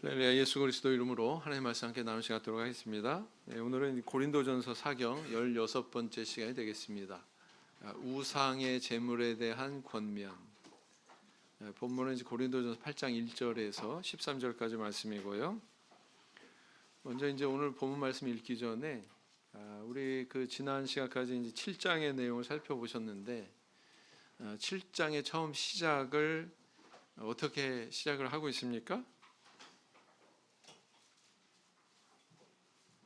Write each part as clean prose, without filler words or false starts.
할렐루야. 예수 그리스도 이름으로 하나님 말씀 함께 나누는 시간 갖도록 하겠습니다. 오늘은 고린도전서 4경 16번째 시간이 되겠습니다. 우상의 제물에 대한 권면. 본문은 이제 고린도전서 8장 1절에서 13절까지 말씀이고요. 먼저 이제 오늘 본문 말씀 읽기 전에 우리 그 지난 시간까지 이제 7장의 내용을 살펴보셨는데 7장의 처음 시작을 어떻게 시작을 하고 있습니까?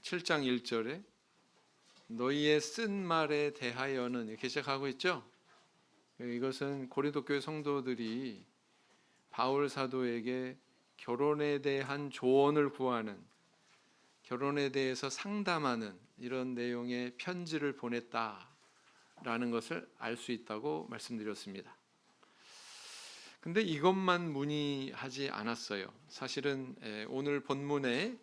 7장 1절에 너희의 쓴 말에 대하여는 이렇게 시작하고 있죠. 이것은 고린도 교회 성도들이 바울 사도에게 결혼에 대한 조언을 구하는, 결혼에 대해서 상담하는 이런 내용의 편지를 보냈다라는 것을 알 수 있다고 말씀드렸습니다. 근데 이것만 문의하지 않았어요. 사실은 오늘 본문에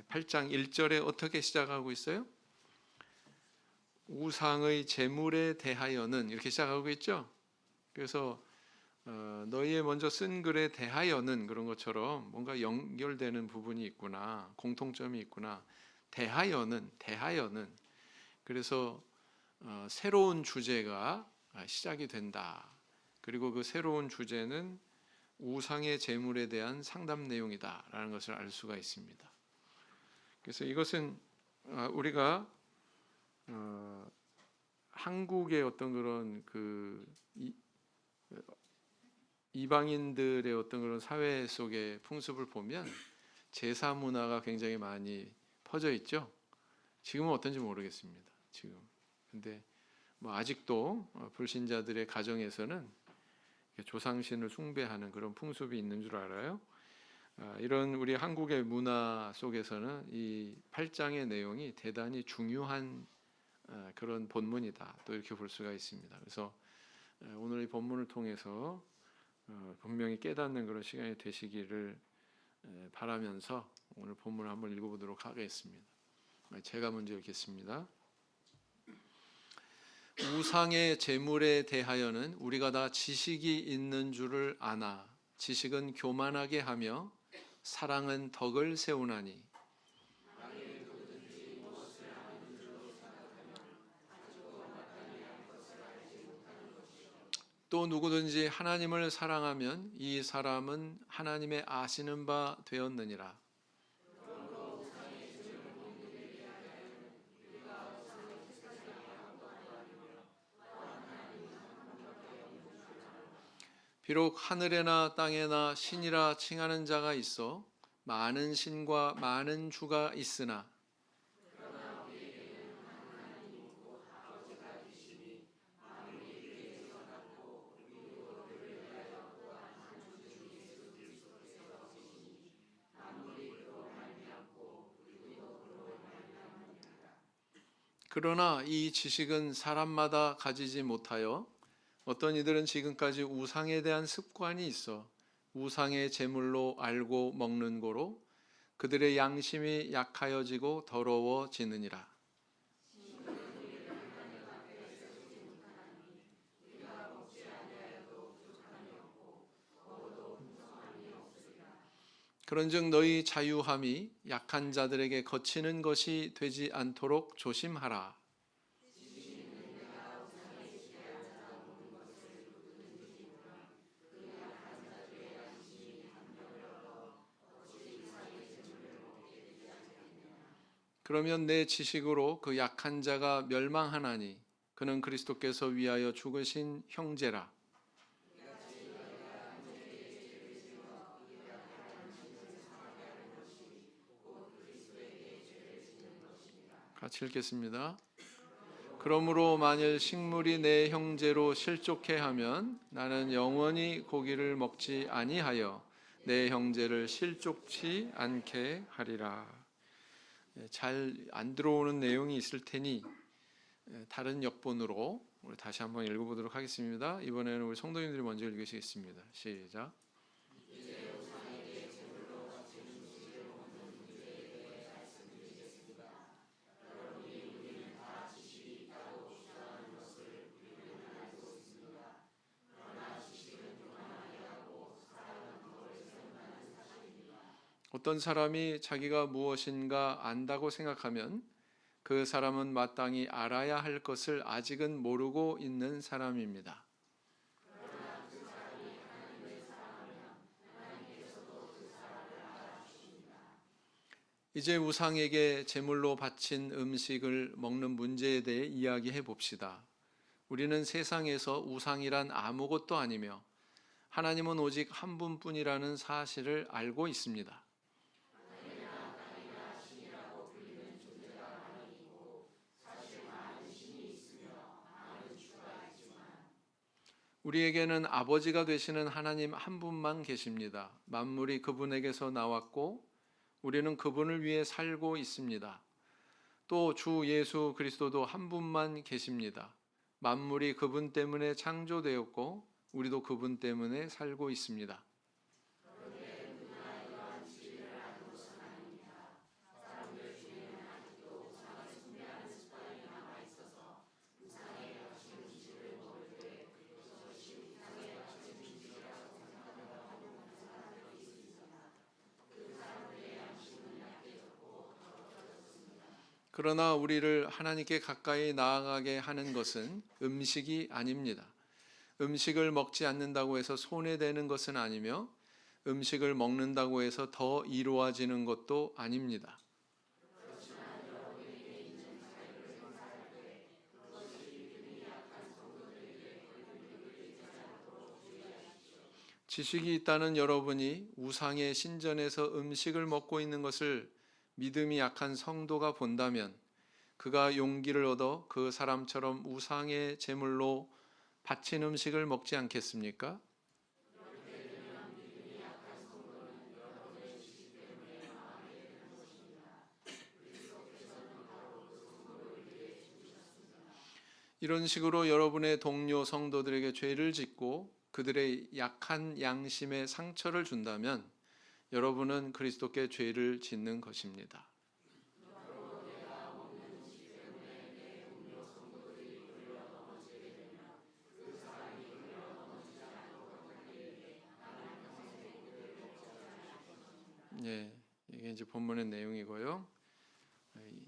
8장 1절에 어떻게 시작하고 있어요? 우상의 제물에 대하여는 이렇게 시작하고 있죠. 그래서 너희의 먼저 쓴 글에 대하여는 그런 것처럼 뭔가 연결되는 부분이 있구나, 공통점이 있구나. 대하여는 그래서 새로운 주제가 시작이 된다. 그리고 그 새로운 주제는 우상의 제물에 대한 상담 내용이다라는 것을 알 수가 있습니다. 그래서 이것은 우리가 한국의 어떤 그런 그 이방인들의 어떤 그런 사회 속의 풍습을 보면 제사 문화가 굉장히 많이 퍼져 있죠. 지금은 어떤지 모르겠습니다. 지금. 근데 뭐 아직도 불신자들의 가정에서는 조상신을 숭배하는 그런 풍습이 있는 줄 알아요. 이런 우리 한국의 문화 속에서는 이 8장의 내용이 대단히 중요한 그런 본문이다. 또 이렇게 볼 수가 있습니다. 그래서 오늘 이 본문을 통해서 분명히 깨닫는 그런 시간이 되시기를 바라면서 오늘 본문을 한번 읽어보도록 하겠습니다. 제가 먼저 읽겠습니다. 우상의 제물에 대하여는 우리가 다 지식이 있는 줄을 아나 지식은 교만하게 하며 사랑은 덕을 세우나니 또 누구든지 하나님을 사랑하면 이 사람은 하나님의 아시는 바 되었느니라. 비록 하늘에나 땅에나 신이라 칭하는 자가 있어 많은 신과 많은 주가 있으나 그러나 이 지식은 사람마다 가지지 못하여 어떤 이들은 지금까지 우상에 대한 습관이 있어 우상의 제물로 알고 먹는 고로 그들의 양심이 약하여지고 더러워지느니라. 그런즉 너희 자유함이 약한 자들에게 거치는 것이 되지 않도록 조심하라. 그러면 내 지식으로 그 약한 자가 멸망하나니 그는 그리스도께서 위하여 죽으신 형제라. 같이 읽겠습니다. 그러므로 만일 식물이 내 형제로 실족해 하면 나는 영원히 고기를 먹지 아니하여 내 형제를 실족치 않게 하리라. 잘 안 들어오는 내용이 있을 테니 다른 역본으로 우리 다시 한번 읽어보도록 하겠습니다. 이번에는 우리 성도님들이 먼저 읽으시겠습니다. 시작. 어떤 사람이 자기가 무엇인가 안다고 생각하면 그 사람은 마땅히 알아야 할 것을 아직은 모르고 있는 사람입니다. 이제 우상에게 제물로 바친 음식을 먹는 문제에 대해 이야기해 봅시다. 우리는 세상에서 우상이란 아무것도 아니며 하나님은 오직 한 분뿐이라는 사실을 알고 있습니다. 우리에게는 아버지가 되시는 하나님 한 분만 계십니다. 만물이 그분에게서 나왔고 우리는 그분을 위해 살고 있습니다. 또 주 예수 그리스도도 한 분만 계십니다. 만물이 그분 때문에 창조되었고 우리도 그분 때문에 살고 있습니다. 그러나 우리를 하나님께 가까이 나아가게 하는 것은 음식이 아닙니다. 음식을 먹지 않는다고 해서 손해되는 것은 아니며 음식을 먹는다고 해서 더 이루어지는 것도 아닙니다. 지식이 있다는 여러분이 우상의 신전에서 음식을 먹고 있는 것을 믿음이 약한 성도가 본다면 그가 용기를 얻어 그 사람처럼 우상의 제물로 바친 음식을 먹지 않겠습니까? 이런 식으로 여러분의 동료 성도들에게 죄를 짓고 그들의 약한 양심에 상처를 준다면 여러분은 그리스도께 죄를 짓는 것입니다. 예, 이게 이제 본문의 내용이고요.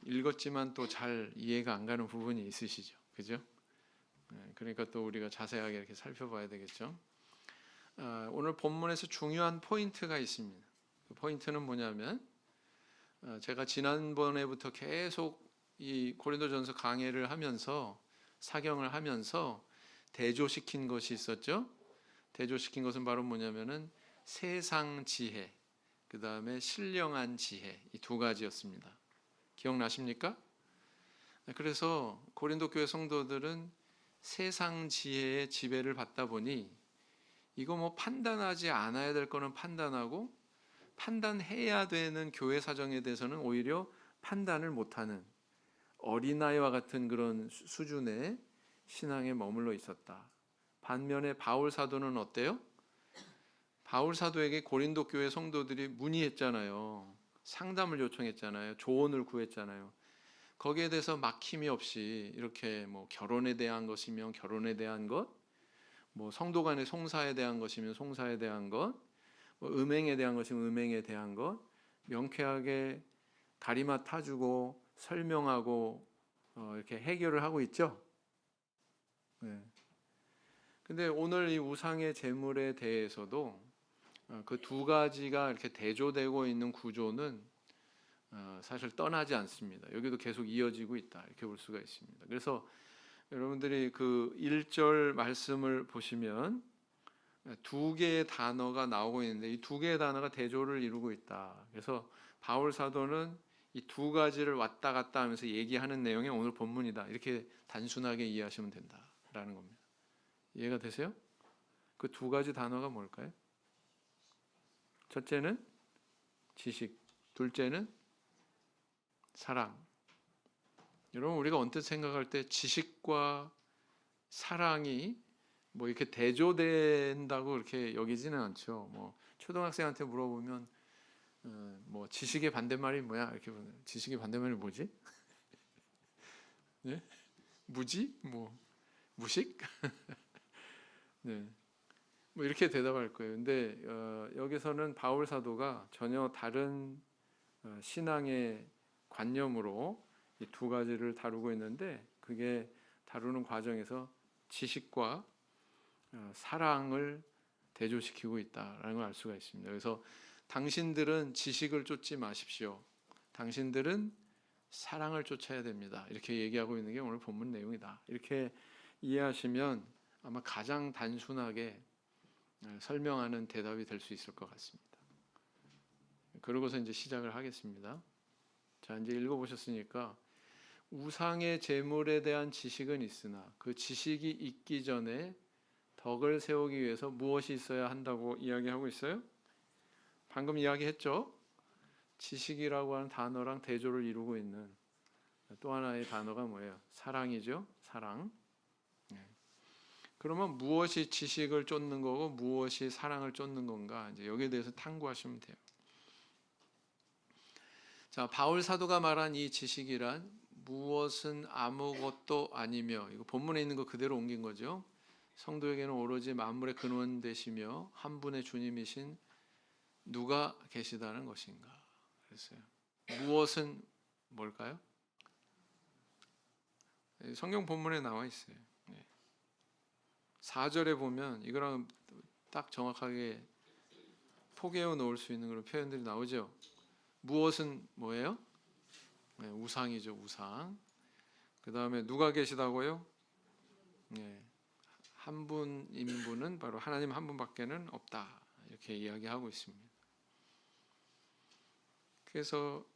읽었지만 또 잘 이해가 안 가는 부분이 있으시죠, 그죠? 그러니까 또 우리가 자세하게 이렇게 살펴봐야 되겠죠. 오늘 본문에서 중요한 포인트가 있습니다. 그 포인트는 뭐냐면 제가 지난번에부터 계속 이 고린도전서 강해를 하면서 사경을 하면서 대조시킨 것이 있었죠. 대조시킨 것은 바로 뭐냐면은 세상 지혜, 그 다음에 신령한 지혜, 이 두 가지였습니다. 기억나십니까? 그래서 고린도 교회 성도들은 세상 지혜의 지배를 받다 보니 이거 뭐 판단하지 않아야 될 거는 판단하고 판단해야 되는 교회 사정에 대해서는 오히려 판단을 못하는 어린아이와 같은 그런 수준의 신앙에 머물러 있었다. 반면에 바울 사도는 어때요? 바울 사도에게 고린도 교회 성도들이 문의했잖아요. 상담을 요청했잖아요. 조언을 구했잖아요. 거기에 대해서 막힘이 없이 이렇게 뭐 결혼에 대한 것이면 결혼에 대한 것, 뭐 성도 간의 송사에 대한 것이면 송사에 대한 것, 뭐 음행에 대한 것이면 음행에 대한 것, 명쾌하게 다리마 타주고 설명하고 이렇게 해결을 하고 있죠. 네. 근데 오늘 이 우상의 제물에 대해서도 그 두 가지가 이렇게 대조되고 있는 구조는 사실 떠나지 않습니다. 여기도 계속 이어지고 있다 이렇게 볼 수가 있습니다. 그래서 여러분들이 그 1절 말씀을 보시면 두 개의 단어가 나오고 있는데 이 두 개의 단어가 대조를 이루고 있다. 그래서 바울 사도는 이 두 가지를 왔다 갔다 하면서 얘기하는 내용이 오늘 본문이다. 이렇게 단순하게 이해하시면 된다라는 겁니다. 이해가 되세요? 그 두 가지 단어가 뭘까요? 첫째는 지식, 둘째는 사랑. 여러분 우리가 언뜻 생각할 때 지식과 사랑이 뭐 이렇게 대조된다고 이렇게 여기지는 않죠. 뭐 초등학생한테 물어보면 뭐 지식의 반대말이 뭐야? 이렇게 보면 지식의 반대말이 뭐지? 네? 무지? 뭐 무식? 네. 뭐 이렇게 대답할 거예요. 근데 여기서는 바울 사도가 전혀 다른 신앙의 관념으로 이 두 가지를 다루고 있는데, 그게 다루는 과정에서 지식과 사랑을 대조시키고 있다라는 걸 알 수가 있습니다. 그래서 당신들은 지식을 쫓지 마십시오. 당신들은 사랑을 쫓아야 됩니다. 이렇게 얘기하고 있는 게 오늘 본문 내용이다. 이렇게 이해하시면 아마 가장 단순하게 설명하는 대답이 될 수 있을 것 같습니다. 그러고서 이제 시작을 하겠습니다. 자, 이제 읽어보셨으니까 우상의 제물에 대한 지식은 있으나 그 지식이 있기 전에 덕을 세우기 위해서 무엇이 있어야 한다고 이야기하고 있어요? 방금 이야기했죠? 지식이라고 하는 단어랑 대조를 이루고 있는 또 하나의 단어가 뭐예요? 사랑이죠. 사랑. 그러면 무엇이 지식을 쫓는 거고 무엇이 사랑을 쫓는 건가? 이제 여기에 대해서 탐구하시면 돼요. 자, 바울 사도가 말한 이 지식이란 무엇은 아무것도 아니며, 이거 본문에 있는 거 그대로 옮긴 거죠. 성도에게는 오로지 만물의 근원 되시며 한 분의 주님이신 누가 계시다는 것인가. 그랬어요. 무엇은 뭘까요? 성경 본문에 나와 있어요. 4절에 보면 이거랑 딱 정확하게 포개어 놓을 수 있는 그런 표현들이 나오죠. 무엇은 뭐예요? 우상이죠. 우상. 그 다음에 누가 계시다고요? 한 분인 분은 바로 하나님 한 분밖에는 없다. 이렇게 이야기하고 있습니다. 그래서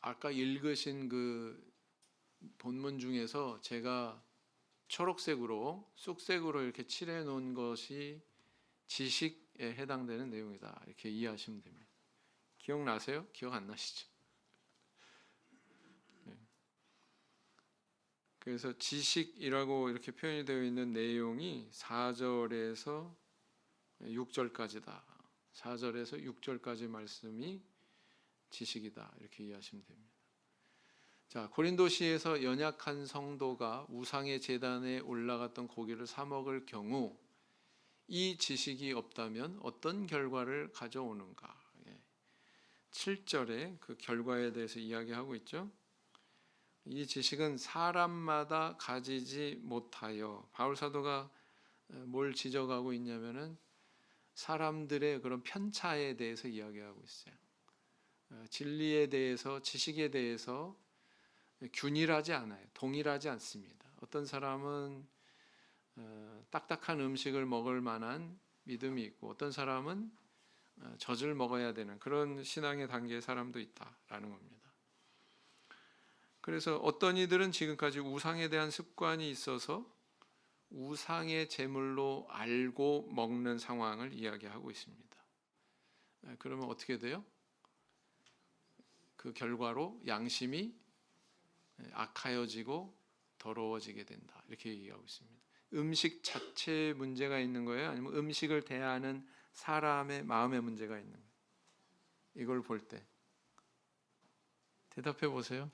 아까 읽으신 그 본문 중에서 제가 초록색으로 쑥색으로 이렇게 칠해 놓은 것이 지식에 해당되는 내용이다. 이렇게 이해하시면 됩니다. 기억나세요? 기억 안 나시죠? 그래서 지식이라고 이렇게 표현이 되어 있는 내용이 4절에서 6절까지다. 4절에서 6절까지 말씀이 지식이다. 이렇게 이해하시면 됩니다. 자, 고린도시에서 연약한 성도가 우상의 제단에 올라갔던 고기를 사 먹을 경우 이 지식이 없다면 어떤 결과를 가져오는가? 7절에 그 결과에 대해서 이야기하고 있죠. 이 지식은 사람마다 가지지 못하여, 바울 사도가 뭘 지적하고 있냐면은 사람들의 그런 편차에 대해서 이야기하고 있어요. 진리에 대해서, 지식에 대해서 균일하지 않아요. 동일하지 않습니다. 어떤 사람은 딱딱한 음식을 먹을 만한 믿음이 있고, 어떤 사람은 젖을 먹어야 되는 그런 신앙의 단계의 사람도 있다라는 겁니다. 그래서 어떤 이들은 지금까지 우상에 대한 습관이 있어서 우상의 제물로 알고 먹는 상황을 이야기하고 있습니다. 그러면 어떻게 돼요? 그 결과로 양심이 악하여지고 더러워지게 된다. 이렇게 얘기하고 있습니다. 음식 자체에 문제가 있는 거예요? 아니면 음식을 대하는 사람의 마음에 문제가 있는 거예요? 이걸 볼 때 대답해 보세요.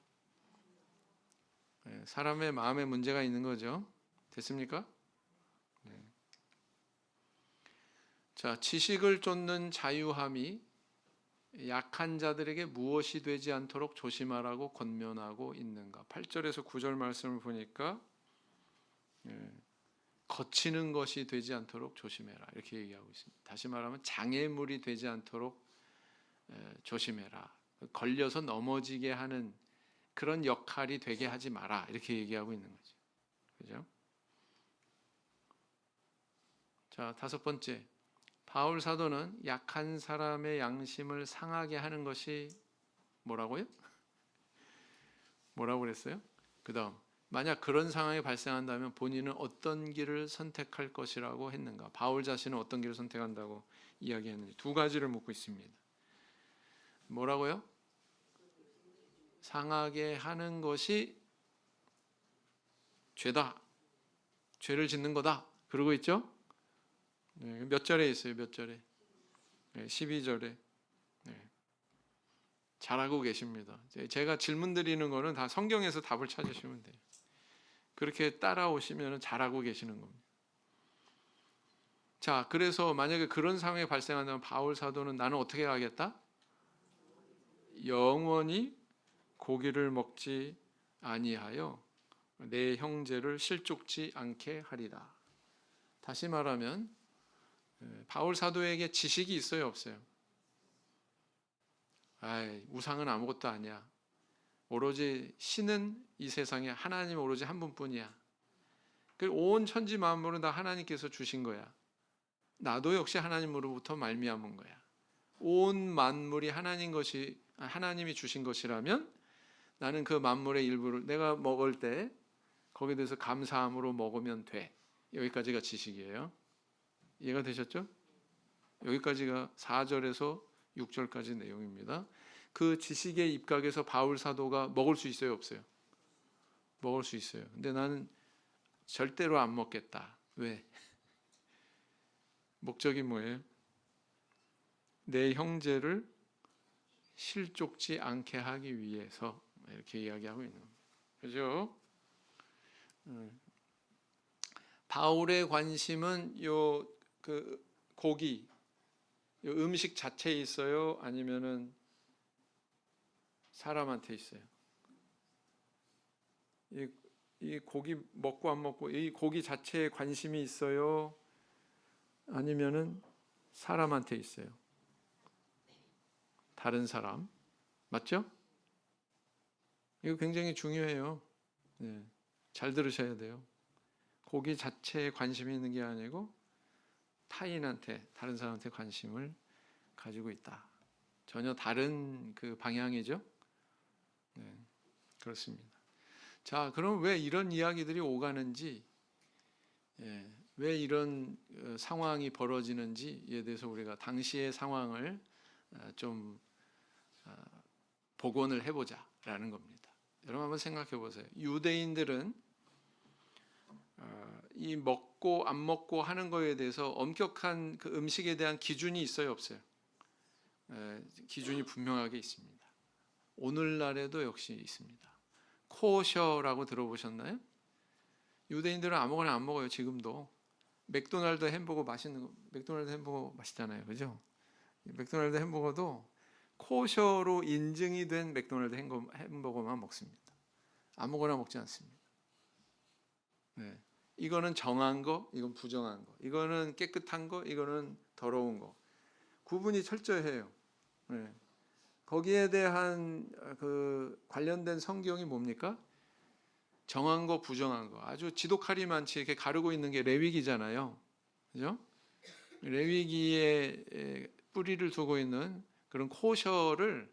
사람의 마음에 문제가 있는 거죠. 됐습니까? 네. 자, 지식을 쫓는 자유함이 약한 자들에게 무엇이 되지 않도록 조심하라고 권면하고 있는가? 8절에서 9절 말씀을 보니까 거치는 것이 되지 않도록 조심해라. 이렇게 얘기하고 있습니다. 다시 말하면 장애물이 되지 않도록 조심해라. 걸려서 넘어지게 하는 그런 역할이 되게 하지 마라. 이렇게 얘기하고 있는 거죠. 그죠? 자, 5번째. 바울 사도는 약한 사람의 양심을 상하게 하는 것이 뭐라고요? 뭐라고 그랬어요? 그 다음, 만약 그런 상황이 발생한다면 본인은 어떤 길을 선택할 것이라고 했는가? 바울 자신은 어떤 길을 선택한다고 이야기했는지 두 가지를 묻고 있습니다. 뭐라고요? 상하게 하는 것이 죄다. 죄를 짓는 거다. 그러고 있죠? 몇 절에 있어요? 몇 절에? 12절에. 잘하고 계십니다. 제가 질문 드리는 거는 다 성경에서 답을 찾으시면 돼요. 그렇게 따라오시면 잘하고 계시는 겁니다. 자, 그래서 만약에 그런 상황이 발생한다면 바울 사도는 나는 어떻게 하겠다? 영원히 고기를 먹지 아니하여 내 형제를 실족지 않게 하리라. 다시 말하면 바울 사도에게 지식이 있어요, 없어요? 우상은 아무것도 아니야. 오로지 신은 이 세상에 하나님 오로지 한 분뿐이야. 온 천지 만물은 다 하나님께서 주신 거야. 나도 역시 하나님으로부터 말미암은 거야. 온 만물이 하나님이 주신 것이라면 나는 그 만물의 일부를 내가 먹을 때 거기에 대해서 감사함으로 먹으면 돼. 여기까지가 지식이에요. 이해가 되셨죠? 여기까지가 4절에서 6절까지 내용입니다. 그 지식의 입각에서 바울 사도가 먹을 수 있어요, 없어요? 먹을 수 있어요. 근데 나는 절대로 안 먹겠다. 왜? 목적이 뭐예요? 내 형제를 실족지 않게 하기 위해서 이렇게 이야기하고 있는 겁니다. 그죠? 바울의 관심은 그 고기, 음식 자체에 있어요? 아니면은 사람한테 있어요? 이 고기 먹고 안 먹고 이 고기 자체에 관심이 있어요? 아니면은 사람한테 있어요? 다른 사람. 맞죠? 이거 굉장히 중요해요. 네, 잘 들으셔야 돼요. 고기 자체에 관심이 있는 게 아니고 타인한테, 다른 사람한테 관심을 가지고 있다. 전혀 다른 그 방향이죠. 네, 그렇습니다. 자, 그럼 왜 이런 이야기들이 오가는지, 왜 이런 상황이 벌어지는지에 대해서 우리가 당시의 상황을 좀 복원을 해보자라는 겁니다. 여러분 한번 생각해 보세요. 유대인들은 이 먹고 안 먹고 하는 거에 대해서 엄격한 그 음식에 대한 기준이 있어요, 없어요? 기준이 분명하게 있습니다. 오늘날에도 역시 있습니다. 코셔라고 들어보셨나요? 유대인들은 아무거나 안 먹어요, 지금도. 맥도날드 햄버거 맛있는 거, 맥도날드 햄버거 맛있잖아요, 그죠? 맥도날드 햄버거도 코셔로 인증이 된 맥도날드 햄버거만 먹습니다. 아무거나 먹지 않습니다. 네. 이거는 정한 거, 이건 부정한 거. 이거는 깨끗한 거, 이거는 더러운 거. 구분이 철저해요. 네. 거기에 대한 그 관련된 성경이 뭡니까? 정한 거, 부정한 거. 아주 지독하리 많지 이렇게 가르고 있는 게 레위기잖아요. 그죠? 레위기에 뿌리를 두고 있는 그런 코셔를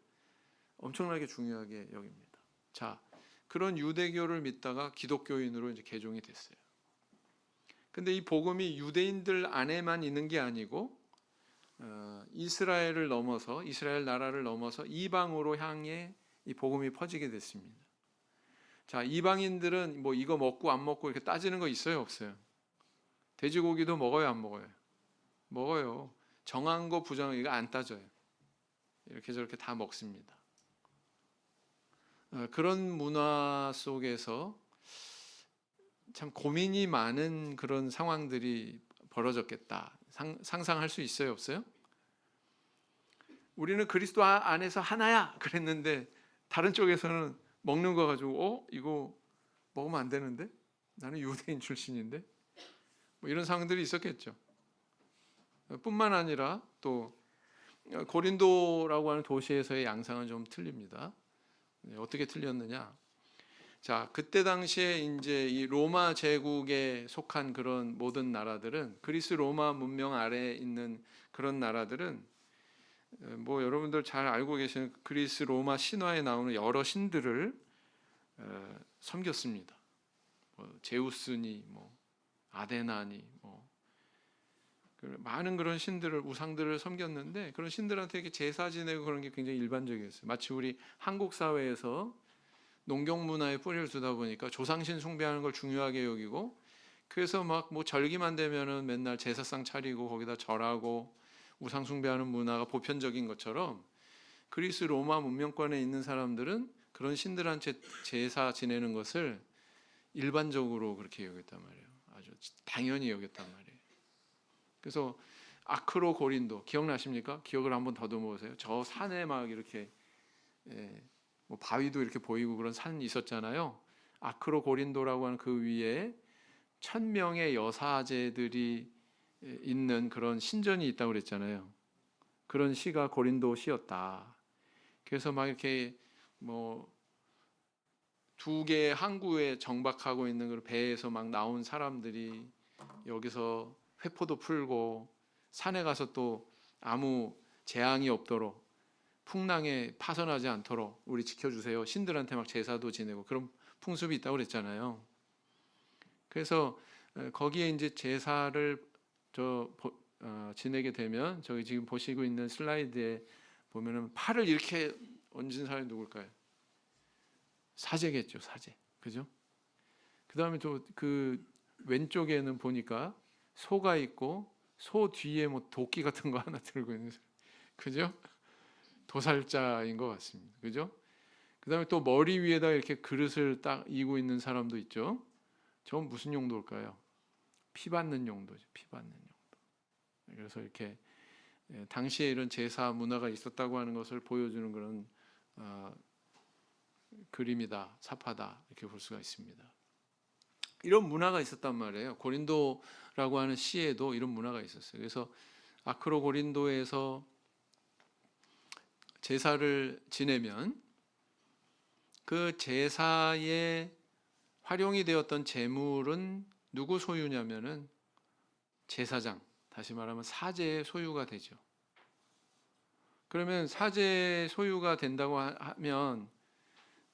엄청나게 중요하게 여깁니다. 자, 그런 유대교를 믿다가 기독교인으로 이제 개종이 됐어요. 근데 이 복음이 유대인들 안에만 있는 게 아니고 이스라엘을 넘어서 이스라엘 나라를 넘어서 이방으로 향해 이 복음이 퍼지게 됐습니다. 자, 이방인들은 뭐 이거 먹고 안 먹고 이렇게 따지는 거 있어요, 없어요? 돼지고기도 먹어요, 안 먹어요? 먹어요. 정한 거 부정한 거 이거 안 따져요. 이렇게 저렇게 다 먹습니다. 그런 문화 속에서 참 고민이 많은 그런 상황들이 벌어졌겠다. 상상할 수 있어요, 없어요? 우리는 그리스도 안에서 하나야 그랬는데 다른 쪽에서는 먹는 거 가지고 이거 먹으면 안 되는데? 나는 유대인 출신인데? 뭐 이런 상황들이 있었겠죠. 뿐만 아니라 또 고린도라고 하는 도시에서의 양상은 좀 틀립니다. 어떻게 틀렸느냐? 자, 그때 당시에 이제 이 로마 제국에 속한 그런 모든 나라들은 그리스 로마 문명 아래에 있는 그런 나라들은 뭐 여러분들 잘 알고 계시는 그리스 로마 신화에 나오는 여러 신들을 섬겼습니다. 뭐 제우스니 뭐 아데나니 뭐 많은 그런 신들을 우상들을 섬겼는데 그런 신들한테 이렇게 제사 지내고 그런 게 굉장히 일반적이었어요. 마치 우리 한국 사회에서 농경 문화에 뿌리를 두다 보니까 조상신 숭배하는 걸 중요하게 여기고 그래서 막 뭐 절기만 되면은 맨날 제사상 차리고 거기다 절하고 우상 숭배하는 문화가 보편적인 것처럼 그리스 로마 문명권에 있는 사람들은 그런 신들한테 제사 지내는 것을 일반적으로 그렇게 여겼단 말이에요. 아주 당연히 여겼단 말이에요. 그래서 아크로 고린도 기억나십니까? 기억을 한번 더듬어 보세요. 저 산에 막 이렇게 뭐 바위도 이렇게 보이고 그런 산이 있었잖아요. 아크로 고린도라고 하는 그 위에 1000명의 여사제들이 있는 그런 신전이 있다고 그랬잖아요. 그런 시가 고린도 시였다. 그래서 막 이렇게 뭐 두 개의 항구에 정박하고 있는 그 배에서 막 나온 사람들이 여기서 회포도 풀고 산에 가서 또 아무 재앙이 없도록 풍랑에 파손하지 않도록 우리 지켜주세요. 신들한테 막 제사도 지내고 그런 풍습이 있다고 그랬잖아요. 그래서 거기에 이제 제사를 지내게 되면 저기 지금 보시고 있는 슬라이드에 보면은 팔을 이렇게 얹은 사람이 누굴까요? 사제겠죠, 사제. 그죠? 그 다음에 또 그 왼쪽에는 보니까 소가 있고 소 뒤에 뭐 도끼 같은 거 하나 들고 있는 사람. 그죠? 도살자인 것 같습니다. 그죠? 그 다음에 또 머리 위에다 이렇게 그릇을 딱 이고 있는 사람도 있죠. 저건 무슨 용도일까요? 피 받는 용도죠. 피 받는 용도. 그래서 이렇게 당시에 이런 제사 문화가 있었다고 하는 것을 보여주는 그런 그림이다, 사파다 이렇게 볼 수가 있습니다. 이런 문화가 있었단 말이에요. 고린도라고 하는 시에도 이런 문화가 있었어요. 그래서 아크로 고린도에서 제사를 지내면 그 제사에 활용이 되었던 제물은 누구 소유냐면은 제사장, 다시 말하면 사제의 소유가 되죠. 그러면 사제의 소유가 된다고 하면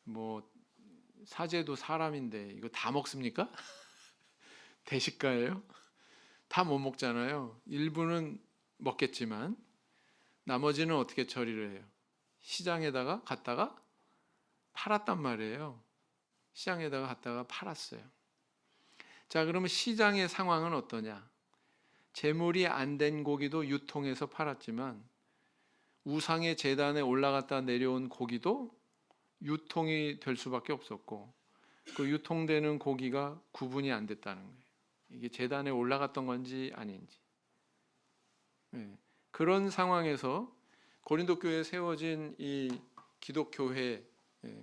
뭐 사제도 사람인데 이거 다 먹습니까? 대식가예요? 다 못 먹잖아요. 일부는 먹겠지만 나머지는 어떻게 처리를 해요? 시장에다가 갖다가 팔았단 말이에요. 시장에다가 갖다가 팔았어요. 자, 그러면 시장의 상황은 어떠냐? 제물이 안 된 고기도 유통해서 팔았지만 우상의 제단에 올라갔다 내려온 고기도 유통이 될 수밖에 없었고 그 유통되는 고기가 구분이 안 됐다는 거예요. 이게 제단에 올라갔던 건지 아닌지. 그런 상황에서 고린도 교회에 세워진 이 기독교회,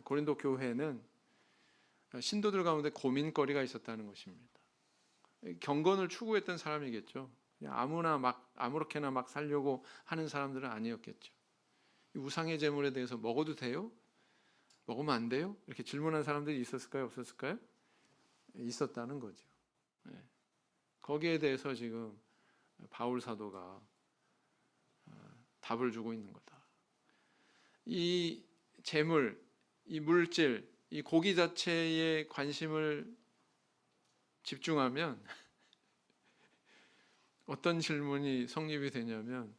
고린도 교회는 신도들 가운데 고민거리가 있었다는 것입니다. 경건을 추구했던 사람이겠죠. 그냥 아무나 막 아무렇게나 막 살려고 하는 사람들은 아니었겠죠. 우상의 제물에 대해서 먹어도 돼요? 먹으면 안 돼요? 이렇게 질문한 사람들이 있었을까요? 없었을까요? 있었다는 거죠. 거기에 대해서 지금 바울 사도가 답을 주고 있는 거다. 이 재물, 이 물질, 이 고기 자체에 관심을 집중하면 어떤 질문이 성립이 되냐면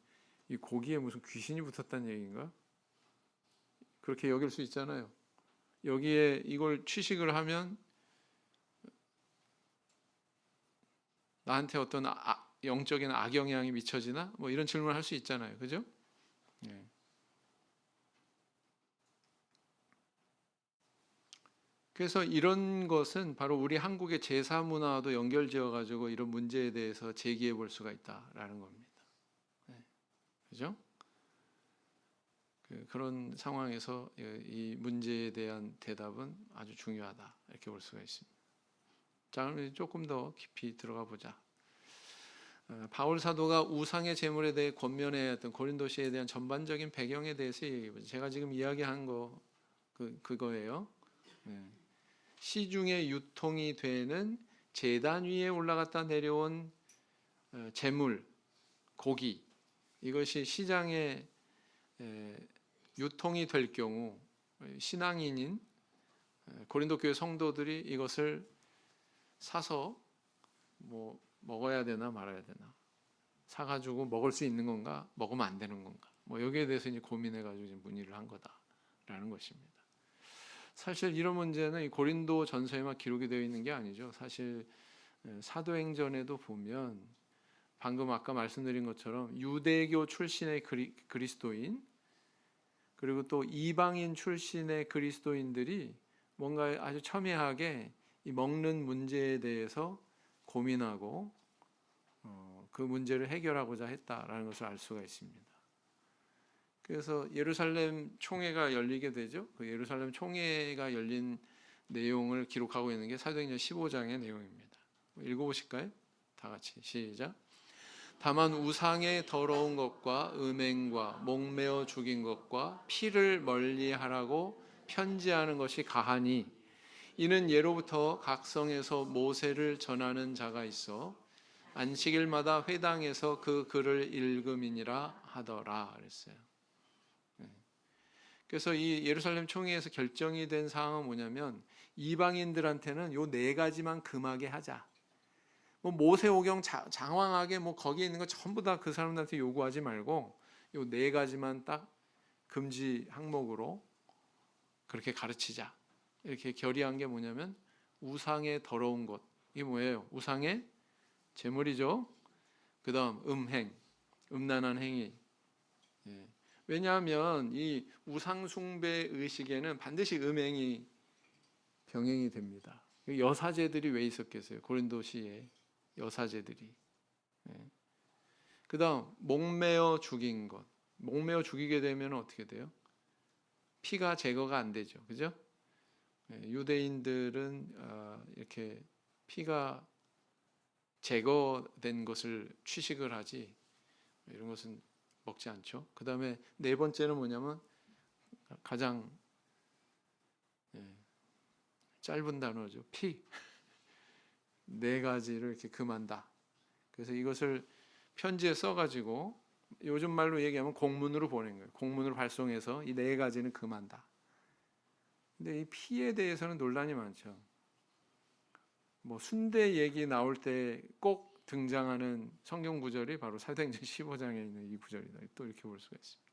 이 고기에 무슨 귀신이 붙었다는 얘기인가? 그렇게 여길 수 있잖아요. 여기에 이걸 취식을 하면 나한테 어떤 영적인 악영향이 미쳐지나? 뭐 이런 질문을 할 수 있잖아요. 그죠? 네. 그래서 이런 것은 바로 우리 한국의 제사 문화와도 연결지어 가지고 이런 문제에 대해서 제기해 볼 수가 있다라는 겁니다. 네. 그죠? 그런 상황에서 이 문제에 대한 대답은 아주 중요하다 이렇게 볼 수가 있습니다. 자, 그럼 조금 더 깊이 들어가 보자. 바울 사도가 우상의 제물에 대해 권면해야 했던 고린도시에 대한 전반적인 배경에 대해서 얘기해 보죠. 제가 지금 이야기한 거 그거예요. 시중에 유통이 되는 제단 위에 올라갔다 내려온 제물, 고기 이것이 시장에 유통이 될 경우 신앙인인 고린도 교회 성도들이 이것을 사서 뭐 먹어야 되나 말아야 되나, 사가지고 먹을 수 있는 건가, 먹으면 안 되는 건가, 뭐 여기에 대해서 이제 고민해가지고 이제 문의를 한 거다라는 것입니다. 사실 이런 문제는 이 고린도 전서에만 기록이 되어 있는 게 아니죠. 사실 사도행전에도 보면 방금 아까 말씀드린 것처럼 유대교 출신의 그리스도인 그리고 또 이방인 출신의 그리스도인들이 뭔가 아주 첨예하게 이 먹는 문제에 대해서 고민하고 그 문제를 해결하고자 했다라는 것을 알 수가 있습니다. 그래서 예루살렘 총회가 열리게 되죠. 그 예루살렘 총회가 열린 내용을 기록하고 있는 게 사도행전 15장의 내용입니다. 읽어보실까요? 다 같이 시작. 다만 우상의 더러운 것과 음행과 목매어 죽인 것과 피를 멀리하라고 편지하는 것이 가하니 이는 예로부터 각 성에서 모세를 전하는 자가 있어 안식일마다 회당에서 그 글을 읽음이니라 하더라 그랬어요. 그래서 이 예루살렘 총회에서 결정이 된 사항은 뭐냐면 이방인들한테는 요 네 가지만 금하게 하자. 뭐 모세오경 장황하게 뭐 거기에 있는 거 전부 다 그 사람들한테 요구하지 말고 요 네 가지만 딱 금지 항목으로 그렇게 가르치자. 이렇게 결의한 게 뭐냐면 우상의 더러운 것. 이게 뭐예요? 우상의 제물이죠. 그다음 음행, 음란한 행위. 예. 왜냐하면 이 우상 숭배 의식에는 반드시 음행이 병행이 됩니다. 여사제들이 왜 있었겠어요? 고린도시에 여사제들이. 예. 그다음 목매어 죽인 것. 목매어 죽이게 되면 어떻게 돼요? 피가 제거가 안 되죠. 그죠? 예. 유대인들은 이렇게 피가 제거된 것을 취식을 하지 이런 것은 먹지 않죠. 그 다음에 네 번째는 뭐냐면 가장 짧은 단어죠. 피. 네 가지를 이렇게 금한다. 그래서 이것을 편지에 써가지고 요즘 말로 얘기하면 공문으로 보낸 거예요. 공문으로 발송해서 이 네 가지는 금한다. 근데 이 피에 대해서는 논란이 많죠. 뭐 순대 얘기 나올 때 꼭 등장하는 성경 구절이 바로 사도행전 15장에 있는 이 구절이다. 또 이렇게 볼 수가 있습니다.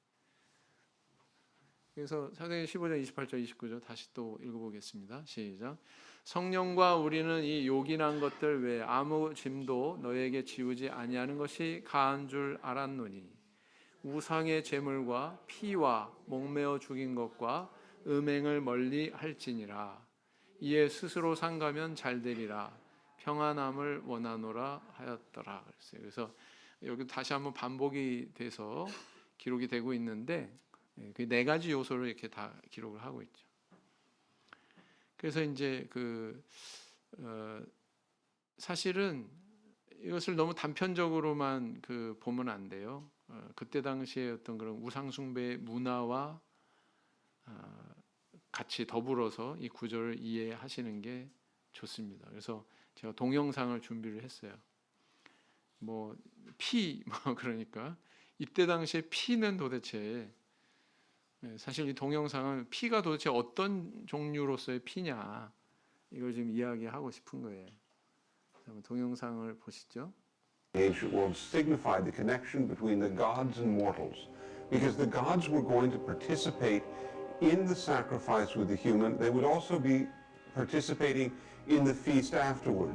그래서 사도행전 15장 28절 29절 다시 또 읽어보겠습니다. 시작. 성령과 우리는 이 요긴한 것들 외에 아무 짐도 너에게 지우지 아니하는 것이 가한 줄 알았노니 우상의 제물과 피와 목매어 죽인 것과 음행을 멀리 할지니라. 이에 스스로 상가면 잘 되리라. 평안함을 원하노라 하였더라. 그래서 여기 다시 한번 반복이 돼서 기록이 되고 있는데 그 네 가지 요소를 이렇게 다 기록을 하고 있죠. 그래서 이제 사실은 이것을 너무 단편적으로만 보면 안 돼요. 그때 당시에 어떤 그런 우상 숭배 문화와 같이 더불어서 이 구절을 이해하시는 게 좋습니다. 그래서 제가 동영상을 준비를 했어요. 뭐 그러니까 이때 당시에 피는 도대체 사실 이 동영상은 피가 도대체 어떤 종류로서의 피냐 이걸 지금 이야기하고 싶은 거예요. 한번 동영상을 보시죠. Ancient world signified the connection between the gods and mortals, because the gods were going to participate in the sacrifice with the human. They would also be participating in the feast afterward.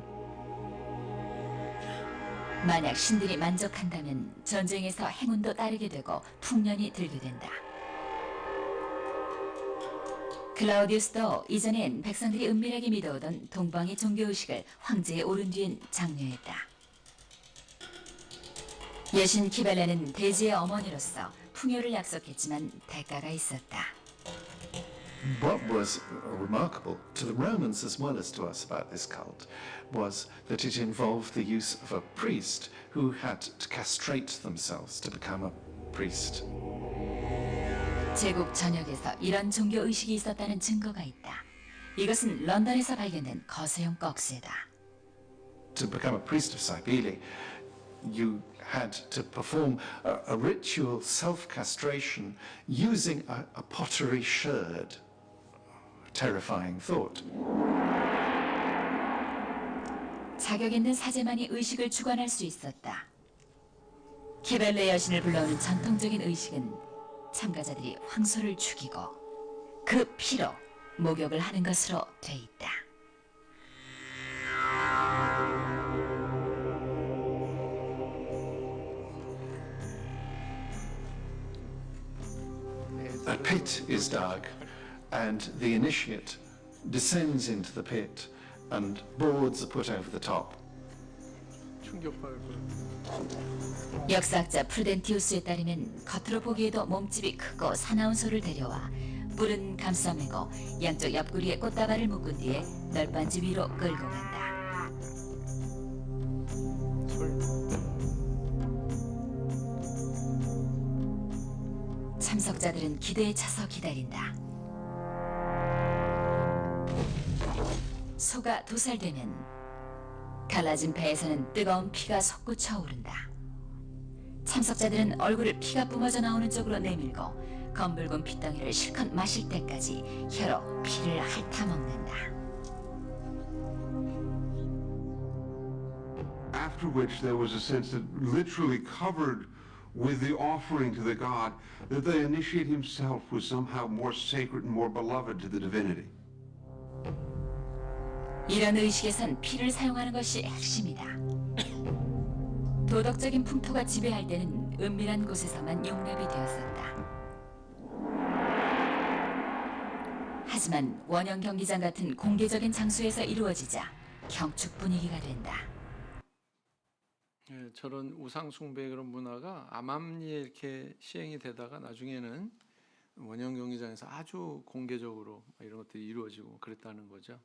만약 신들이 만족한다면 전쟁에서 행운도 따르게 되고 풍년이 들게 된다. 클라우디우스도 이전엔 백성들이 은밀하게 믿어오던 동방의 종교의식을 황제에 오른 뒤엔 장려했다. 여신 키발라는 대지의 어머니로서 풍요를 약속했지만 대가가 있었다. What was remarkable to the Romans as well as to us about this cult was that it involved the use of a priest who had to castrate themselves to become a priest. 제국 전역에서 이런 종교 의식이 있었다는 증거가 있다. 이것은 런던에서 발견된 거수용 꺽쇠다. To become a priest of Cybele, you had to perform a ritual self-castration using a pottery sherd. Terrifying thought. 자격 있는 사제만이 의식을 주관할 수 있었다. 키벨레 여신을 불러오는 전통적인 의식은 참가자들이 황소를 죽이고 그 피로 목욕을 하는 것으로 돼 있다. A pit is dug, and the initiate descends into the pit, and boards are put over the top. 충격받을 뻔. 역사학자 프루덴티우스에 따르면 겉으로 보기에도 몸집이 크고 사나운 소를 데려와 뿔은 감싸매고 양쪽 옆구리에 꽃다발을 묶은 뒤에 널빤지 위로 끌고 간다. 솔. 참석자들은 기대에 차서 기다린다. 소가 도살되면 갈라진 배에서는 뜨거운 피가 솟구쳐 오른다. 참석자들은 얼굴을 피가 뿜어져 나오는 쪽으로 내밀고 검붉은 핏덩이를 실컷 마실 때까지 혀로 피를 핥아먹는다. After which there was a sense that literally covered with the offering to the god, that the initiate himself was somehow more sacred and more beloved to the divinity. 이런 의식에선 피를 사용하는 것이 핵심이다. 도덕적인 풍토가 지배할 때는 은밀한 곳에서만 용납이 되었었다. 하지만 원형 경기장 같은 공개적인 장소에서 이루어지자 경축 분위기가 된다. 예, 저런 우상 숭배 그런 문화가 암암리에 이렇게 시행이 되다가 나중에는 원형 경기장에서 아주 공개적으로 이런 것들이 이루어지고 그랬다는 거죠.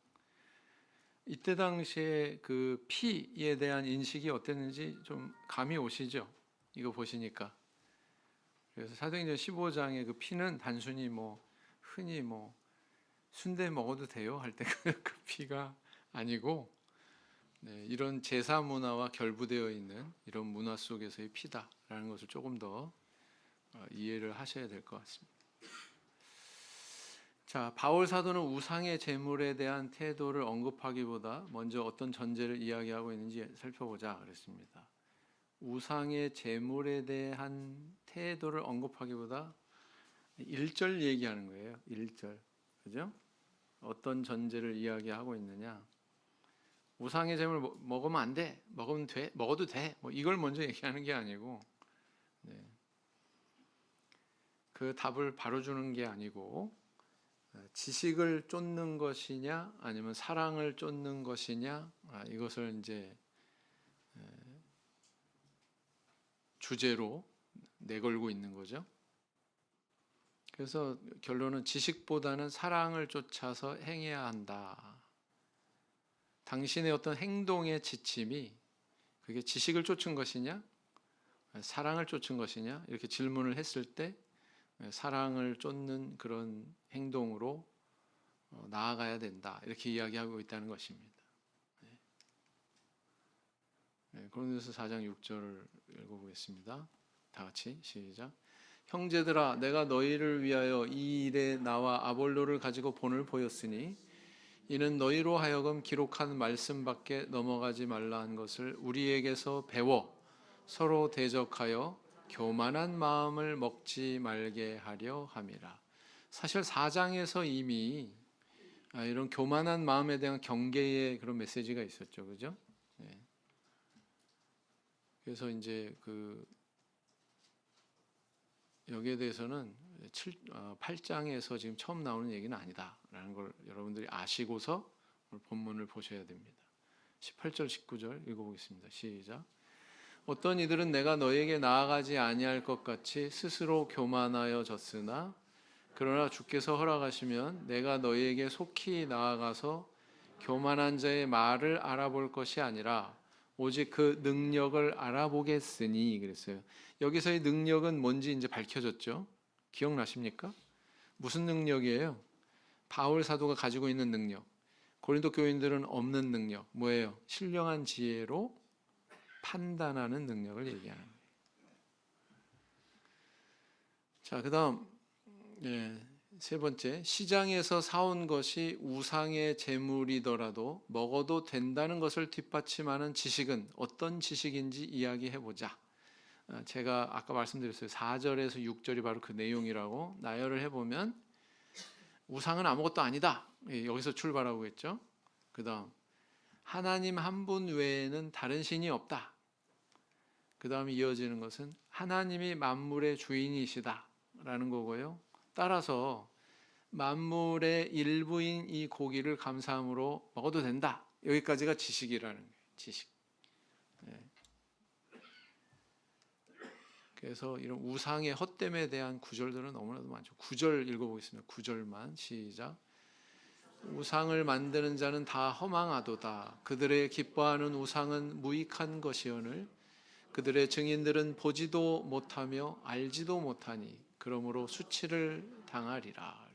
이때 당시에 그 피에 대한 인식이 어땠는지 좀 감이 오시죠? 이거 보시니까. 그래서 사도행전 15장의 그 피는 단순히 뭐 흔히 뭐 순대 먹어도 돼요 할 때 그 피가 아니고, 네, 이런 제사 문화와 결부되어 있는 이런 문화 속에서의 피다라는 것을 조금 더 이해를 하셔야 될 것 같습니다. 자, 바울 사도는 우상의 제물에 대한 태도를 언급하기보다 먼저 어떤 전제를 이야기하고 있는지 살펴보자 그랬습니다. 우상의 제물에 대한 태도를 언급하기보다 1절 얘기하는 거예요. 1절. 그죠? 어떤 전제를 이야기하고 있느냐? 우상의 제물 먹으면 안 돼. 먹으면 돼. 먹어도 돼. 뭐 이걸 먼저 얘기하는 게 아니고, 네. 그 답을 바로 주는 게 아니고, 지식을 쫓는 것이냐 아니면 사랑을 쫓는 것이냐, 이것을 이제 주제로 내걸고 있는 거죠. 그래서 결론은 지식보다는 사랑을 쫓아서 행해야 한다. 당신의 어떤 행동의 지침이 그게 지식을 쫓은 것이냐 사랑을 쫓은 것이냐 이렇게 질문을 했을 때 사랑을 쫓는 그런 행동으로 나아가야 된다 이렇게 이야기하고 있다는 것입니다. 고린도서 4장 6절을 읽어보겠습니다. 다 같이 시작. 형제들아 내가 너희를 위하여 이 일에 나와 아볼로를 가지고 본을 보였으니 이는 너희로 하여금 기록한 말씀밖에 넘어가지 말라 한 것을 우리에게서 배워 서로 대적하여 교만한 마음을 먹지 말게 하려 함이라. 사실 4장에서 이미 이런 교만한 마음에 대한 경계의 그런 메시지가 있었죠, 그죠? 네. 그래서 이제 여기에 대해서는 8장에서 지금 처음 나오는 얘기는 아니다라는 걸 여러분들이 아시고서 오늘 본문을 보셔야 됩니다. 18절, 19절 읽어보겠습니다. 시작. 어떤 이들은 내가 너에게 나아가지 아니할 것 같이 스스로 교만하여 졌으나 그러나 주께서 허락하시면 내가 너희에게 속히 나아가서 교만한 자의 말을 알아볼 것이 아니라 오직 그 능력을 알아보겠으니 그랬어요. 여기서의 능력은 뭔지 이제 밝혀졌죠. 기억나십니까? 무슨 능력이에요? 바울 사도가 가지고 있는 능력. 고린도 교인들은 없는 능력. 뭐예요? 신령한 지혜로 판단하는 능력을 얘기하는 거예요. 자, 그다음 세 번째, 시장에서 사온 것이 우상의 제물이더라도 먹어도 된다는 것을 뒷받침하는 지식은 어떤 지식인지 이야기해보자. 제가 아까 말씀드렸어요. 4절에서 6절이 바로 그 내용이라고. 나열을 해보면 우상은 아무것도 아니다. 여기서 출발하고 있죠. 그 다음 하나님 한 분 외에는 다른 신이 없다. 그 다음에 이어지는 것은 하나님이 만물의 주인이시다 라는 거고요. 따라서 만물의 일부인 이 고기를 감사함으로 먹어도 된다. 여기까지가 지식이라는 거예요. 지식. 그래서 이런 우상의 헛됨에 대한 구절들은 너무나도 많죠. 9절 읽어보겠습니다. 9절만 시작. 우상을 만드는 자는 다 허망하도다. 그들의 기뻐하는 우상은 무익한 것이오늘 그들의 증인들은 보지도 못하며 알지도 못하니 그러므로 수치를 당하리라.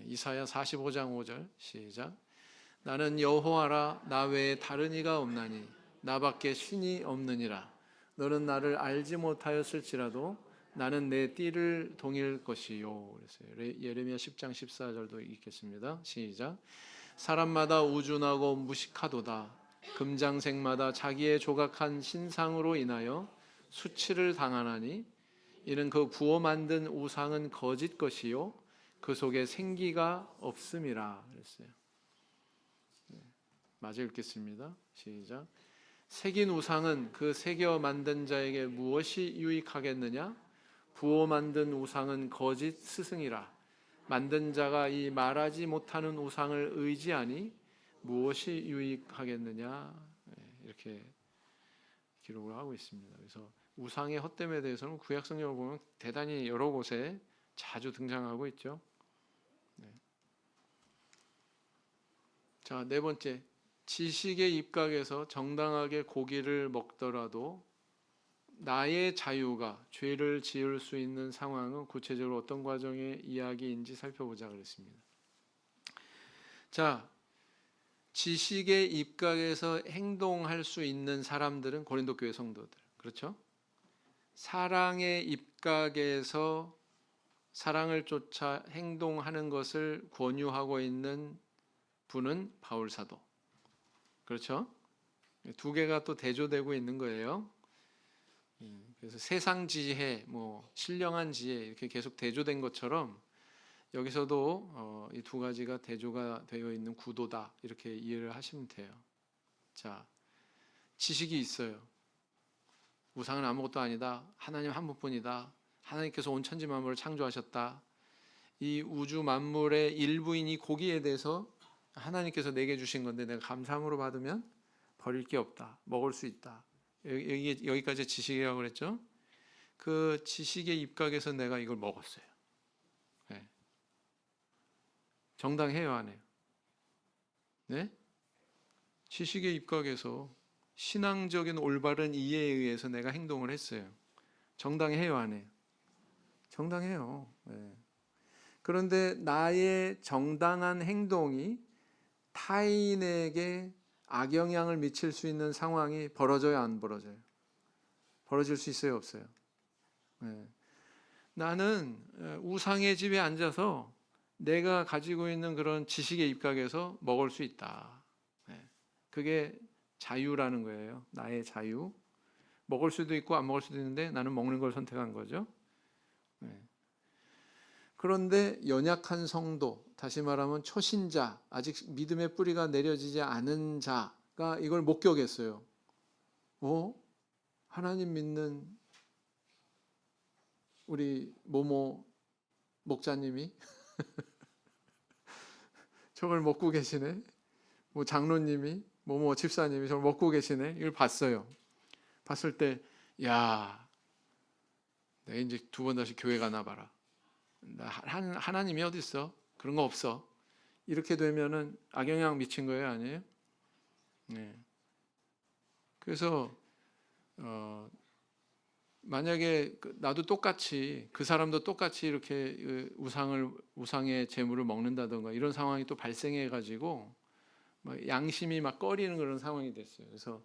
이사야 45장 5절 시작. 나는 여호와라 나 외에 다른 이가 없나니 나밖에 신이 없느니라. 너는 나를 알지 못하였을지라도 나는 내 띠를 동일 것이요. 그래서 예레미야 10장 14절도 읽겠습니다. 시작. 사람마다 우준하고 무식하도다. 금장색마다 자기의 조각한 신상으로 인하여 수치를 당하나니 이는 그 부어 만든 우상은 거짓 것이요 그 속에 생기가 없음이라. 그랬어요. 마저 읽겠습니다. 시작. 새긴 우상은 그 새겨 만든 자에게 무엇이 유익하겠느냐? 부어 만든 우상은 거짓 스승이라. 만든 자가 이 말하지 못하는 우상을 의지하니 무엇이 유익하겠느냐? 이렇게 기록을 하고 있습니다. 그래서 우상의 헛됨에 대해서는 구약 성경을 보면 대단히 여러 곳에 자주 등장하고 있죠. 자, 네 번째. 지식의 입각에서 정당하게 고기를 먹더라도 나의 자유가 죄를 지을 수 있는 상황은 구체적으로 어떤 과정의 이야기인지 살펴보자 그랬습니다. 자, 지식의 입각에서 행동할 수 있는 사람들은 고린도 교회 성도들, 그렇죠? 사랑의 입각에서 사랑을 쫓아 행동하는 것을 권유하고 있는 분은 바울 사도, 그렇죠? 두 개가 또 대조되고 있는 거예요. 그래서 세상 지혜, 신령한 지혜 이렇게 계속 대조된 것처럼 여기서도 이 두 가지가 대조가 되어 있는 구도다 이렇게 이해를 하시면 돼요. 자, 지식이 있어요. 우상은 아무것도 아니다. 하나님 한 분뿐이다. 하나님께서 온 천지 만물을 창조하셨다. 이 우주 만물의 일부인 이 고기에 대해서 하나님께서 내게 주신 건데 내가 감사함으로 받으면 버릴 게 없다. 먹을 수 있다. 여기까지 지식이라고 그랬죠. 그 지식의 입각에서 내가 이걸 먹었어요. 네. 정당해요, 안 해요? 네? 지식의 입각에서 신앙적인 올바른 이해에 의해서 내가 행동을 했어요. 정당해요, 안 해요? 정당해요. 네. 그런데 나의 정당한 행동이 타인에게 악영향을 미칠 수 있는 상황이 벌어져요, 안 벌어져요? 벌어질 수 있어요, 없어요? 네. 나는 우상의 집에 앉아서 내가 가지고 있는 그런 지식의 입각에서 먹을 수 있다. 네. 그게 자유라는 거예요. 나의 자유. 먹을 수도 있고 안 먹을 수도 있는데 나는 먹는 걸 선택한 거죠. 네. 그런데 연약한 성도, 다시 말하면 초신자, 아직 믿음의 뿌리가 내려지지 않은 자가 이걸 목격했어요. 하나님 믿는 우리 모모 목자님이 저걸 먹고 계시네. 장로님이 모모 집사님이 저걸 먹고 계시네. 이걸 봤어요. 봤을 때, 야, 내가 이제 두 번 다시 교회 가나 봐라. 하나님이 어디 있어? 그런 거 없어. 이렇게 되면은 악영향 미친 거예요, 아니에요? 네. 그래서 만약에 나도 똑같이 그 사람도 똑같이 이렇게 우상의 재물을 먹는다던가 이런 상황이 또 발생해가지고 양심이 막 꺼리는 그런 상황이 됐어요. 그래서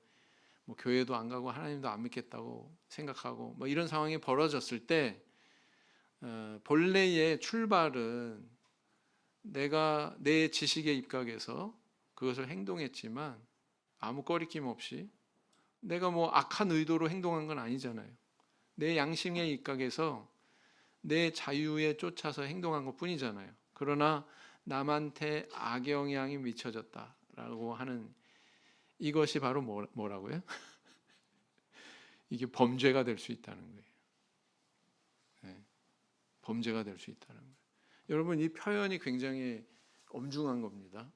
교회도 안 가고 하나님도 안 믿겠다고 생각하고 이런 상황이 벌어졌을 때 본래의 출발은 내가 내 지식에 입각해서 그것을 행동했지만 아무 꺼리낌 없이 내가 악한 의도로 행동한 건 아니잖아요. 내 양심에 입각해서 내 자유에 쫓아서 행동한 것 뿐이잖아요. 그러나 남한테 악영향이 미쳐졌다라고 하는 이것이 바로 뭐라고요? 이게 범죄가 될 수 있다는 거예요. 네. 범죄가 될 수 있다는 거예요. 여러분, 이 표현이 굉장히 엄중한 겁니다.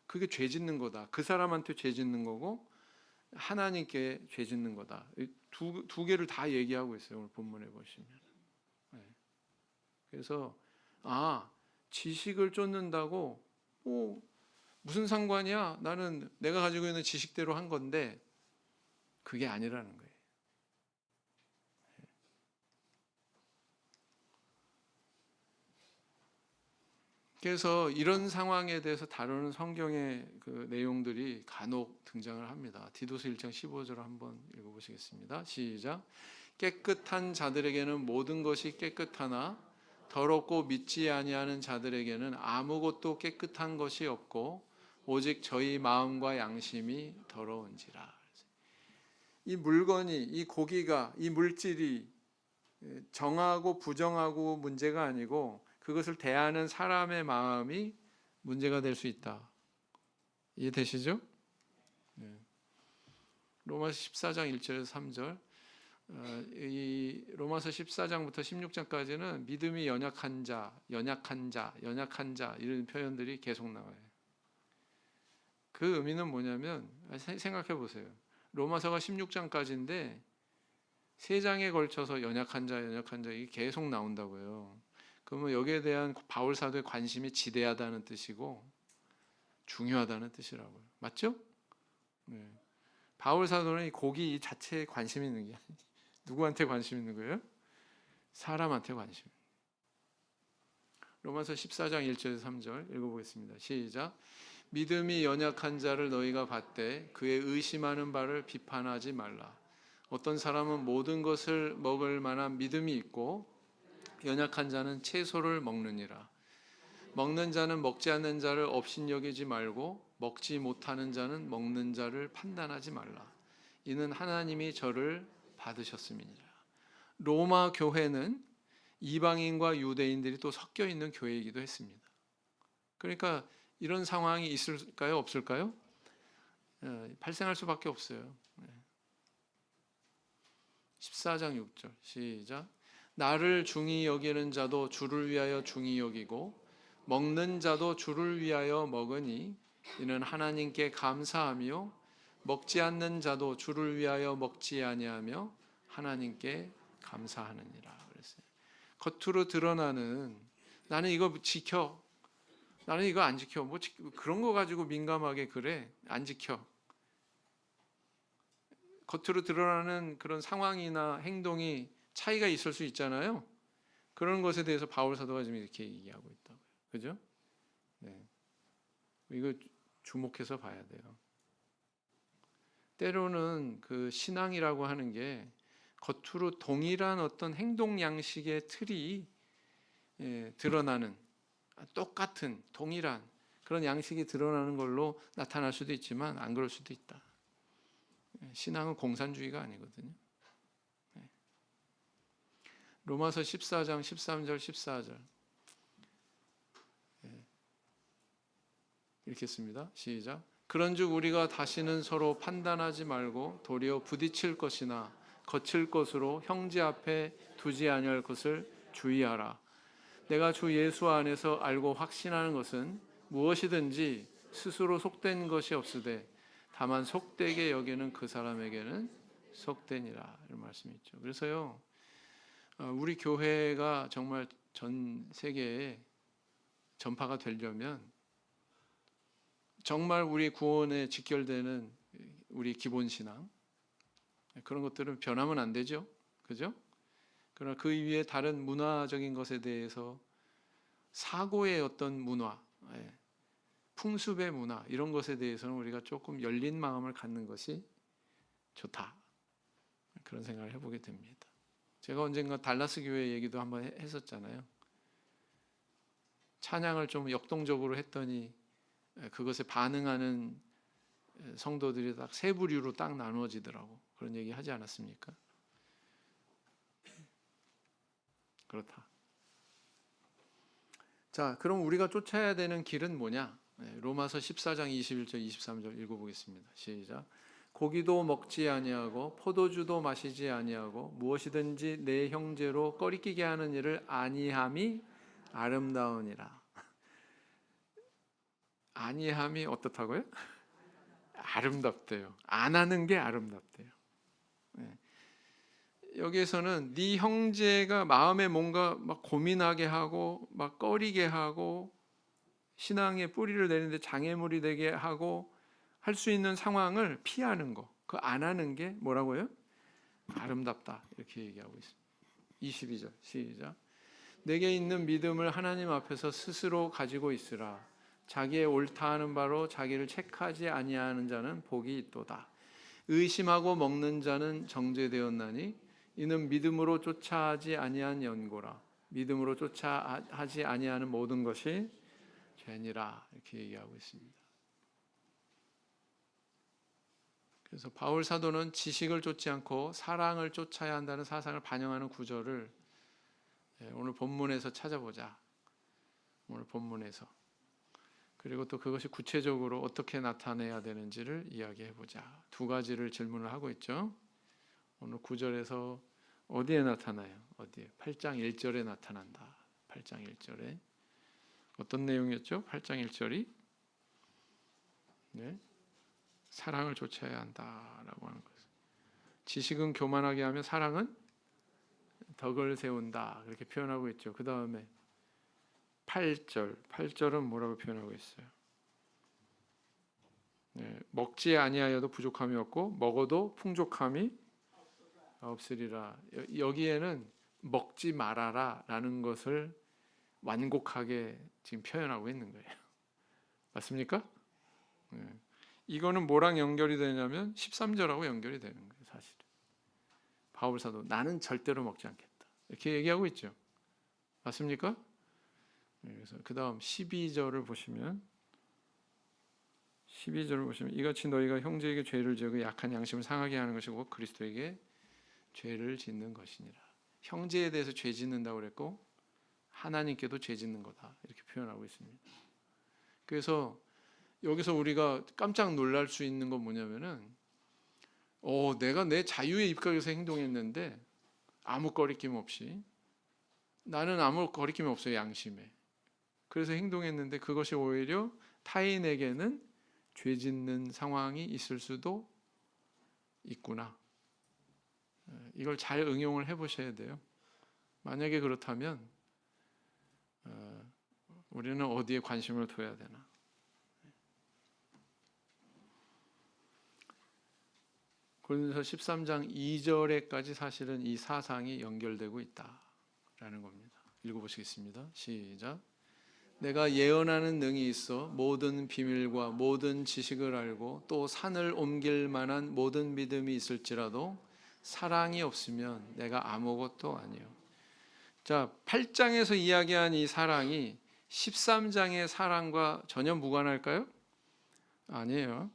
그게 죄 짓는 거다. 그 사람한테 죄 짓는 거고 하나님께 죄 짓는 거다. 두 개를 다 얘기하고 있어요. 오늘 본문에 보시면. 네. 그래서 지식을 쫓는다고 무슨 상관이야? 나는 내가 가지고 있는 지식대로 한 건데 그게 아니라는 거예요. 그래서 이런 상황에 대해서 다루는 성경의 그 내용들이 간혹 등장을 합니다. 디도서 1장 15절 한번 읽어보시겠습니다. 시작. 깨끗한 자들에게는 모든 것이 깨끗하나 더럽고 믿지 아니하는 자들에게는 아무것도 깨끗한 것이 없고 오직 저희 마음과 양심이 더러운지라. 이 물건이, 이 고기가, 이 물질이 정하고 부정하고 문제가 아니고 그것을 대하는 사람의 마음이 문제가 될 수 있다. 이해되시죠? 네. 로마서 14장 1절에서 3절. 이 로마서 14장부터 16장까지는 믿음이 연약한 자 이런 표현들이 계속 나와요. 그 의미는 뭐냐면 생각해 보세요. 로마서가 16장까지인데 3장에 걸쳐서 연약한 자 이게 계속 나온다고요. 그러면 여기에 대한 바울 사도의 관심이 지대하다는 뜻이고 중요하다는 뜻이라고요. 맞죠? 네. 바울 사도는 이 고기 자체에 관심 있는 게 아니에요. 누구한테 관심 있는 거예요? 사람한테 관심. 로마서 14장 1절에서 3절 읽어보겠습니다. 시작. 믿음이 연약한 자를 너희가 받되 그의 의심하는 바를 비판하지 말라. 어떤 사람은 모든 것을 먹을 만한 믿음이 있고 연약한 자는 채소를 먹느니라. 먹는 자는 먹지 않는 자를 업신여기지 말고 먹지 못하는 자는 먹는 자를 판단하지 말라. 이는 하나님이 저를 받으셨음이니라. 로마 교회는 이방인과 유대인들이 또 섞여 있는 교회이기도 했습니다. 그러니까 이런 상황이 있을까요? 없을까요? 발생할 수밖에 없어요. 14장 6절 시작. 나를 중히 여기는 자도 주를 위하여 중히 여기고 먹는 자도 주를 위하여 먹으니 이는 하나님께 감사하며 먹지 않는 자도 주를 위하여 먹지 아니하며 하나님께 감사하느니라. 그랬어요. 겉으로 드러나는 나는 이거 지켜, 나는 이거 안 지켜, 뭐 그런 거 가지고 민감하게 그래, 안 지켜. 겉으로 드러나는 그런 상황이나 행동이 차이가 있을 수 있잖아요. 그런 것에 대해서 바울 사도가 지금 이렇게 얘기하고 있다고요. 그죠? 네. 이거 주목해서 봐야 돼요. 때로는 그 신앙이라고 하는 게 겉으로 동일한 어떤 행동 양식의 틀이 드러나는 똑같은 동일한 그런 양식이 드러나는 걸로 나타날 수도 있지만 안 그럴 수도 있다. 신앙은 공산주의가 아니거든요. 로마서 14장 13절 14절 읽겠습니다. 시작. 그런즉 우리가 다시는 서로 판단하지 말고 도리어 부딪힐 것이나 거칠 것으로 형제 앞에 두지 아니할 것을 주의하라. 내가 주 예수 안에서 알고 확신하는 것은 무엇이든지 스스로 속된 것이 없으되 다만 속되게 여기는 그 사람에게는 속되니라. 이런 말씀이 있죠. 그래서요. 우리 교회가 정말 전 세계에 전파가 되려면 정말 우리 구원에 직결되는 우리 기본 신앙 그런 것들은 변하면 안 되죠, 그죠? 그러나 그 위에 다른 문화적인 것에 대해서 사고의 어떤 문화, 풍습의 문화 이런 것에 대해서는 우리가 조금 열린 마음을 갖는 것이 좋다 그런 생각을 해보게 됩니다. 제가 언젠가 달라스 교회 얘기도 한번 했었잖아요. 찬양을 좀 역동적으로 했더니 그것에 반응하는 성도들이 딱 세 부류로 딱 나누어지더라고. 그런 얘기 하지 않았습니까? 그렇다. 자, 그럼 우리가 쫓아야 되는 길은 뭐냐? 로마서 14장 21절 23절 읽어보겠습니다. 시작. 고기도 먹지 아니하고 포도주도 마시지 아니하고 무엇이든지 내 형제로 꺼리끼게 하는 일을 아니함이 아름다우니라. 아니함이 어떻다고요? 아름답대요. 안 하는 게 아름답대요. 네. 여기에서는 네 형제가 마음에 뭔가 막 고민하게 하고 막 꺼리게 하고 신앙의 뿌리를 내리는데 장애물이 되게 하고 할 수 있는 상황을 피하는 거, 그 안 하는 게 뭐라고요? 아름답다, 이렇게 얘기하고 있습니다. 22절 시작. 내게 있는 믿음을 하나님 앞에서 스스로 가지고 있으라. 자기의 옳다 하는 바로 자기를 책하지 아니하는 자는 복이 있도다. 의심하고 먹는 자는 정죄되었나니 이는 믿음으로 쫓아하지 아니한 연고라. 믿음으로 쫓아하지 아니하는 모든 것이 죄니라, 이렇게 얘기하고 있습니다. 그래서 바울 사도는 지식을 쫓지 않고 사랑을 쫓아야 한다는 사상을 반영하는 구절을 오늘 본문에서 찾아보자. 오늘 본문에서. 그리고 또 그것이 구체적으로 어떻게 나타내야 되는지를 이야기해보자. 두 가지를 질문을 하고 있죠. 오늘 9절에서 어디에 나타나요? 어디에? 8장 1절에 나타난다. 8장 1절에 어떤 내용이었죠? 8장 1절이 네? 사랑을 쫓아야 한다라고 하는 것을. 지식은 교만하게 하며 사랑은 덕을 세운다, 그렇게 표현하고 있죠. 그 다음에 8절은 뭐라고 표현하고 있어요? 네, 먹지 아니하여도 부족함이 없고 먹어도 풍족함이 없으리라. 여기에는 먹지 말아라 라는 것을 완곡하게 지금 표현하고 있는 거예요. 맞습니까? 네. 이거는 뭐랑 연결이 되냐면 13절하고 연결이 되는 거예요. 사실 바울 사도 나는 절대로 먹지 않겠다, 이렇게 얘기하고 있죠. 맞습니까? 그래서 그 다음 12절을 보시면 이같이 너희가 형제에게 죄를 지어 약한 양심을 상하게 하는 것이고 그리스도에게 죄를 짓는 것이니라. 형제에 대해서 죄 짓는다고 그랬고 하나님께도 죄 짓는 거다, 이렇게 표현하고 있습니다. 그래서 여기서 우리가 깜짝 놀랄 수 있는 건 뭐냐면은 내가 내 자유에 입각해서 행동했는데 아무 거리낌 없이, 나는 아무 거리낌이 없어요, 양심에. 그래서 행동했는데 그것이 오히려 타인에게는 죄 짓는 상황이 있을 수도 있구나. 이걸 잘 응용을 해보셔야 돼요. 만약에 그렇다면 우리는 어디에 관심을 둬야 되나? 고린도서 13장 2절에까지 사실은 이 사상이 연결되고 있다라는 겁니다. 읽어보시겠습니다. 시작. 내가 예언하는 능이 있어 모든 비밀과 모든 지식을 알고 또 산을 옮길 만한 모든 믿음이 있을지라도 사랑이 없으면 내가 아무것도 아니요. 자, 8장에서 이야기한 이 사랑이 13장의 사랑과 전혀 무관할까요? 아니에요.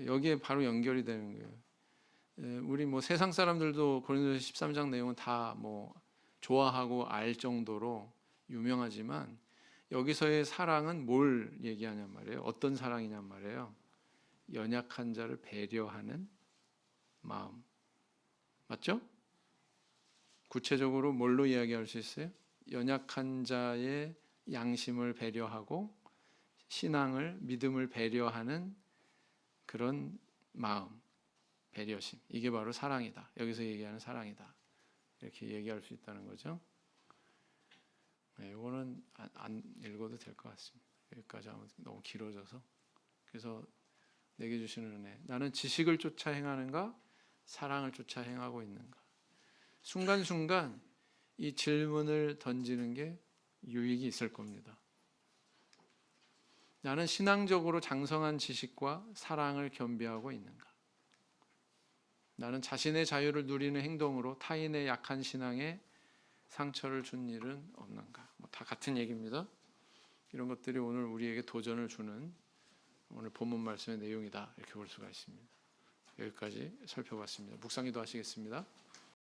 여기에 바로 연결이 되는 거예요. 우리 세상 사람들도 고린도서 13장 내용은 다 좋아하고 알 정도로 유명하지만 여기서의 사랑은 뭘 얘기하냔 말이에요. 어떤 사랑이냔 말이에요. 연약한 자를 배려하는 마음. 맞죠? 구체적으로 뭘로 이야기할 수 있어요? 연약한 자의 양심을 배려하고 신앙을, 믿음을 배려하는 그런 마음, 배려심. 이게 바로 사랑이다. 여기서 얘기하는 사랑이다. 이렇게 얘기할 수 있다는 거죠. 네, 이거는 안 읽어도 될 것 같습니다. 여기까지 하면 너무 길어져서. 그래서 내게 주시는 은혜. 나는 지식을 쫓아 행하는가? 사랑을 쫓아 행하고 있는가? 순간순간 이 질문을 던지는 게 유익이 있을 겁니다. 나는 신앙적으로 장성한 지식과 사랑을 겸비하고 있는가? 나는 자신의 자유를 누리는 행동으로 타인의 약한 신앙에 상처를 준 일은 없는가? 다 같은 얘기입니다. 이런 것들이 오늘 우리에게 도전을 주는 오늘 본문 말씀의 내용이다, 이렇게 볼 수가 있습니다. 여기까지 살펴봤습니다. 묵상기도 하시겠습니다.